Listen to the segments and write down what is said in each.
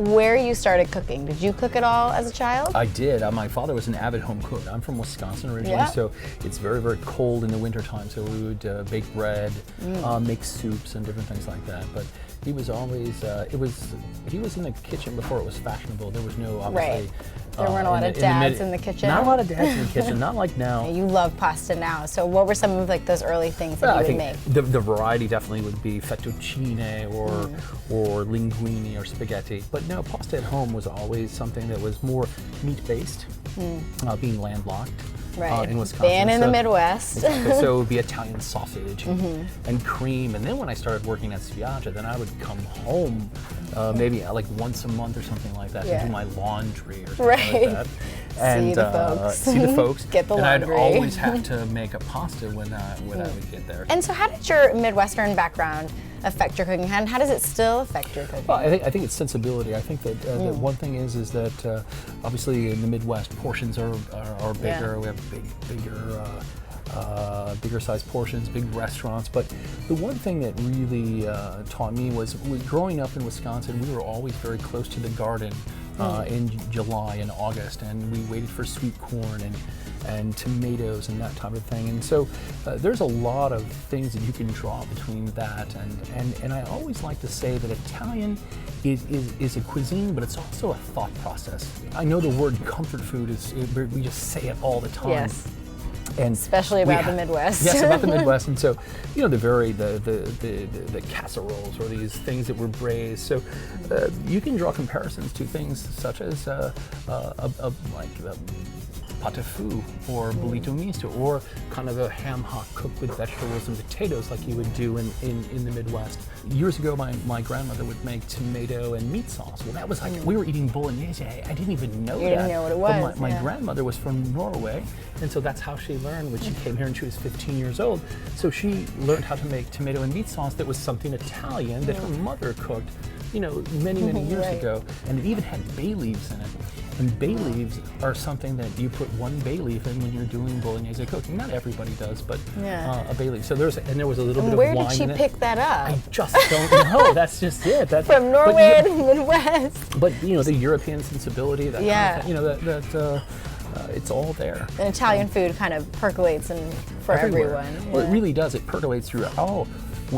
where you started cooking. Did you cook at all as a child? I did. My father was an avid home cook. I'm from Wisconsin originally, so it's very, very cold in the wintertime. So we would bake bread, make soups and different things like that. But he was always, he was in the kitchen before it was fashionable. There was no, obviously. Right. There weren't a lot of dads in the kitchen. Not a lot of dads in the kitchen, not like now. You love pasta now. So what were some of like those early things that you would make? The variety definitely would be fettuccine or linguine or spaghetti. But no, pasta at home was always something that was more meat-based, being landlocked. Right. In Wisconsin. Being in the Midwest. Exactly. So it would be Italian sausage and cream. And then when I started working at Spiaggia, then I would come home maybe like once a month or something like that to do my laundry or something like that. And see the folks. See the folks. Get the laundry. And I'd always have to make a pasta when I would get there. And so how did your Midwestern background affect your cooking? And how does it still affect your cooking? Well, I think it's sensibility. I think that, that one thing is that obviously in the Midwest portions are bigger. We have bigger sized portions, big restaurants. But the one thing that really taught me was growing up in Wisconsin, we were always very close to the garden in July and August, and we waited for sweet corn and tomatoes and that type of thing. And so there's a lot of things that you can draw between that and I always like to say that Italian is a cuisine, but it's also a thought process. I know the word comfort food we just say it all the time. Yes. And especially about the Midwest. Yes, about the Midwest. And so, you know, the casseroles or these things that were braised. So you can draw comparisons to things such as like patafu or bollito misto, or kind of a ham hock cooked with vegetables and potatoes like you would do in the Midwest. Years ago, my grandmother would make tomato and meat sauce. Well, that was like, we were eating bolognese. I didn't even know that. You didn't know what it was. But my grandmother was from Norway, and so that's how she learned when she came here and she was 15 years old. So she learned how to make tomato and meat sauce that was something Italian that her mother cooked, you know, many years ago, and it even had bay leaves in it. And bay leaves are something that you put one bay leaf in when you're doing bolognese cooking. Not everybody does, but a bay leaf. So there was a little bit of wine in it. Where did she pick that up? I just don't know. That's just it. From Norway to the Midwest. But you know, the European sensibility, that kind of thing, you know, it's all there. And Italian food kind of percolates for everywhere. Everyone. Well, it really does. It percolates through.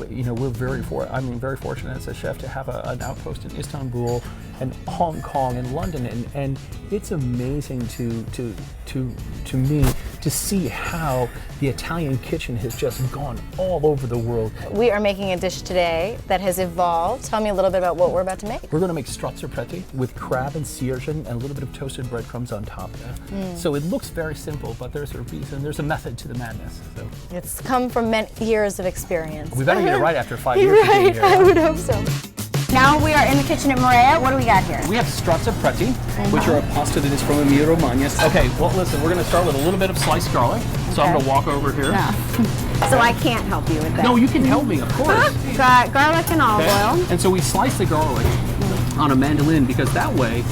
You know, we're very fortunate as a chef to have an outpost in Istanbul and Hong Kong and London, and it's amazing to me to see how the Italian kitchen has just gone all over the world. We are making a dish today that has evolved. Tell me a little bit about what we're about to make. We're going to make Strozzapreti with crab and sea urchin and a little bit of toasted breadcrumbs on top. So it looks very simple, but there's a reason, there's a method to the madness. So it's come from many years of experience. We better get it right after 5 years of being here. I would hope so. Now we are in the kitchen at Marea. What do we got here? We have Strozzapreti, which are a pasta that is from Emilia Romagna. Okay, well listen, we're going to start with a little bit of sliced garlic. So I'm going to walk over here. No. So I can't help you with that. No, you can help me, of course. Got garlic and olive oil. And so we slice the garlic on a mandolin because that way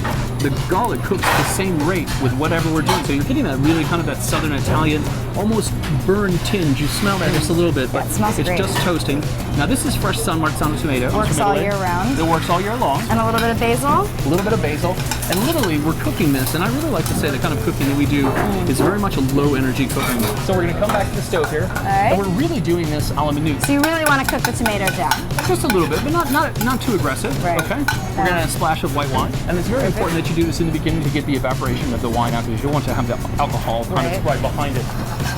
the garlic cooks the same rate with whatever we're doing. So you're getting that really kind of that Southern Italian, almost burned tinge. You smell that just a little bit, but it smells it's great. Just toasting. Now this is fresh San Marzano tomato. Works all year round. It works all year long. And a little bit of basil. A little bit of basil. And literally we're cooking this, and I really like to say the kind of cooking that we do is very much a low energy cooking. So we're going to come back to the stove here. All right. And we're really doing this a la minute. So you really want to cook the tomatoes down? Just a little bit, but not too aggressive. Right. Okay. We're going to splash of white wine, and it's very important that you do this in the beginning to get the evaporation of the wine out, because you don't want to have the alcohol kind of right behind it.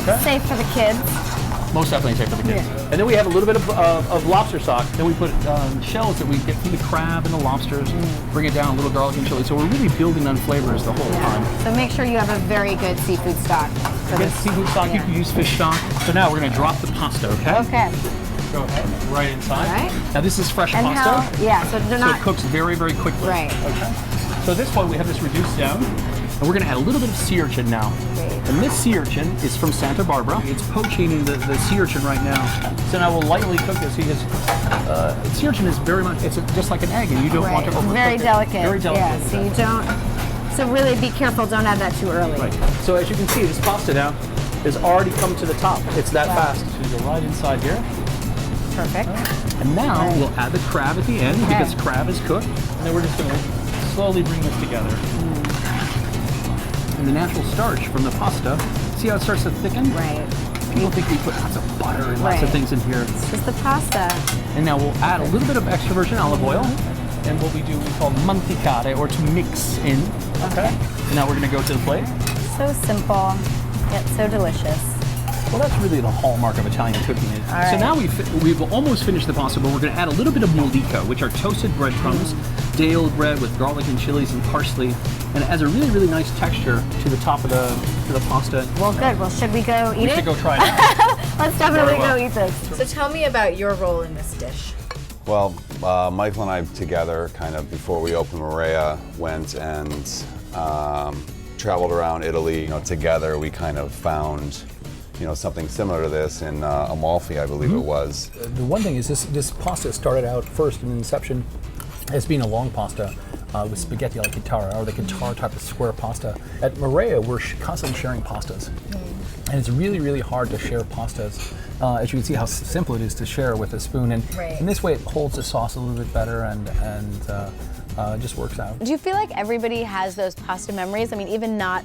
Okay? Safe for the kids. Most definitely safe for the kids. And then we have a little bit of lobster stock. Then we put shells that we get from the crab and the lobsters. Bring it down, a little garlic and chili. So we're really building on flavors the whole time. So make sure you have a very good seafood stock. Get seafood stock. You can use fish stock. So now we're going to drop the pasta. Okay. Okay. Go ahead. Right inside. All right. Now this is fresh and pasta. So they're not. So it cooks very quickly. Right. Okay. So this one we have this reduced down. And we're going to add a little bit of sea urchin now. Great. And this sea urchin is from Santa Barbara. It's poaching the sea urchin right now. So now we'll lightly cook this because sea urchin is very much, it's just like an egg, and you don't want to overcook very delicate. Very delicate. Yeah, so you don't, so really be careful, don't add that too early. Right. So as you can see, this pasta now has already come to the top. It's that fast. So you go right inside here. Perfect. And now we'll add the crab at the end because crab is cooked. And then we're just going to slowly bring this together. And the natural starch from the pasta, see how it starts to thicken? Right. People think we put lots of butter and lots of things in here. It's just the pasta. And now we'll add a little bit of extra virgin olive oil. And what we do, we call mantecare, or to mix in. Okay. And now we're going to go to the plate. So simple, yet so delicious. Well, that's really the hallmark of Italian cooking. So now we've almost finished the pasta, but we're going to add a little bit of mollica, which are toasted breadcrumbs, day-old bread with garlic and chilies and parsley, and it adds a really, really nice texture to the top of the pasta. Well, good. Well, should we go eat it? We should go try it out. Let's definitely go eat this. So tell me about your role in this dish. Well, Michael and I together, kind of before we opened Marea, went and traveled around Italy. Together we kind of found something similar to this in Amalfi, I believe it was. The one thing is this pasta started out first in inception as being a long pasta with spaghetti alla chitarra, or the chitarra type of square pasta. At Marea, we're constantly sharing pastas. And it's really, really hard to share pastas. As you can see how simple it is to share with a spoon. And in this way, it holds the sauce a little bit better and it just works out. Do you feel like everybody has those pasta memories? I mean, even not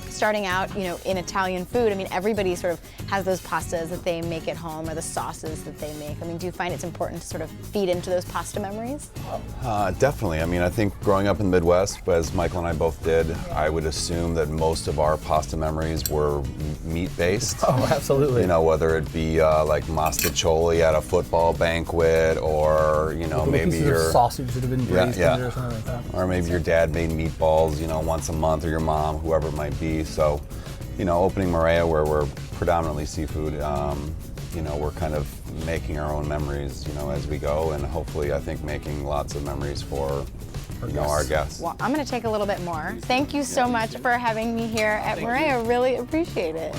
starting out, in Italian food, I mean, everybody sort of has those pastas that they make at home or the sauces that they make. I mean, do you find it's important to sort of feed into those pasta memories? Definitely. I mean, I think growing up in the Midwest, as Michael and I both did, I would assume that most of our pasta memories were meat-based. Oh, absolutely. Whether it be like mastaccioli at a football banquet, or maybe your sausage that have been braised in there or something like that. Or maybe your dad made meatballs, once a month, or your mom, whoever it might be. So, opening Marea, where we're predominantly seafood, we're kind of making our own memories, as we go, and hopefully, I think, making lots of memories for our guests. Well, I'm going to take a little bit more. Thank you so much for having me here at Marea. I really appreciate it.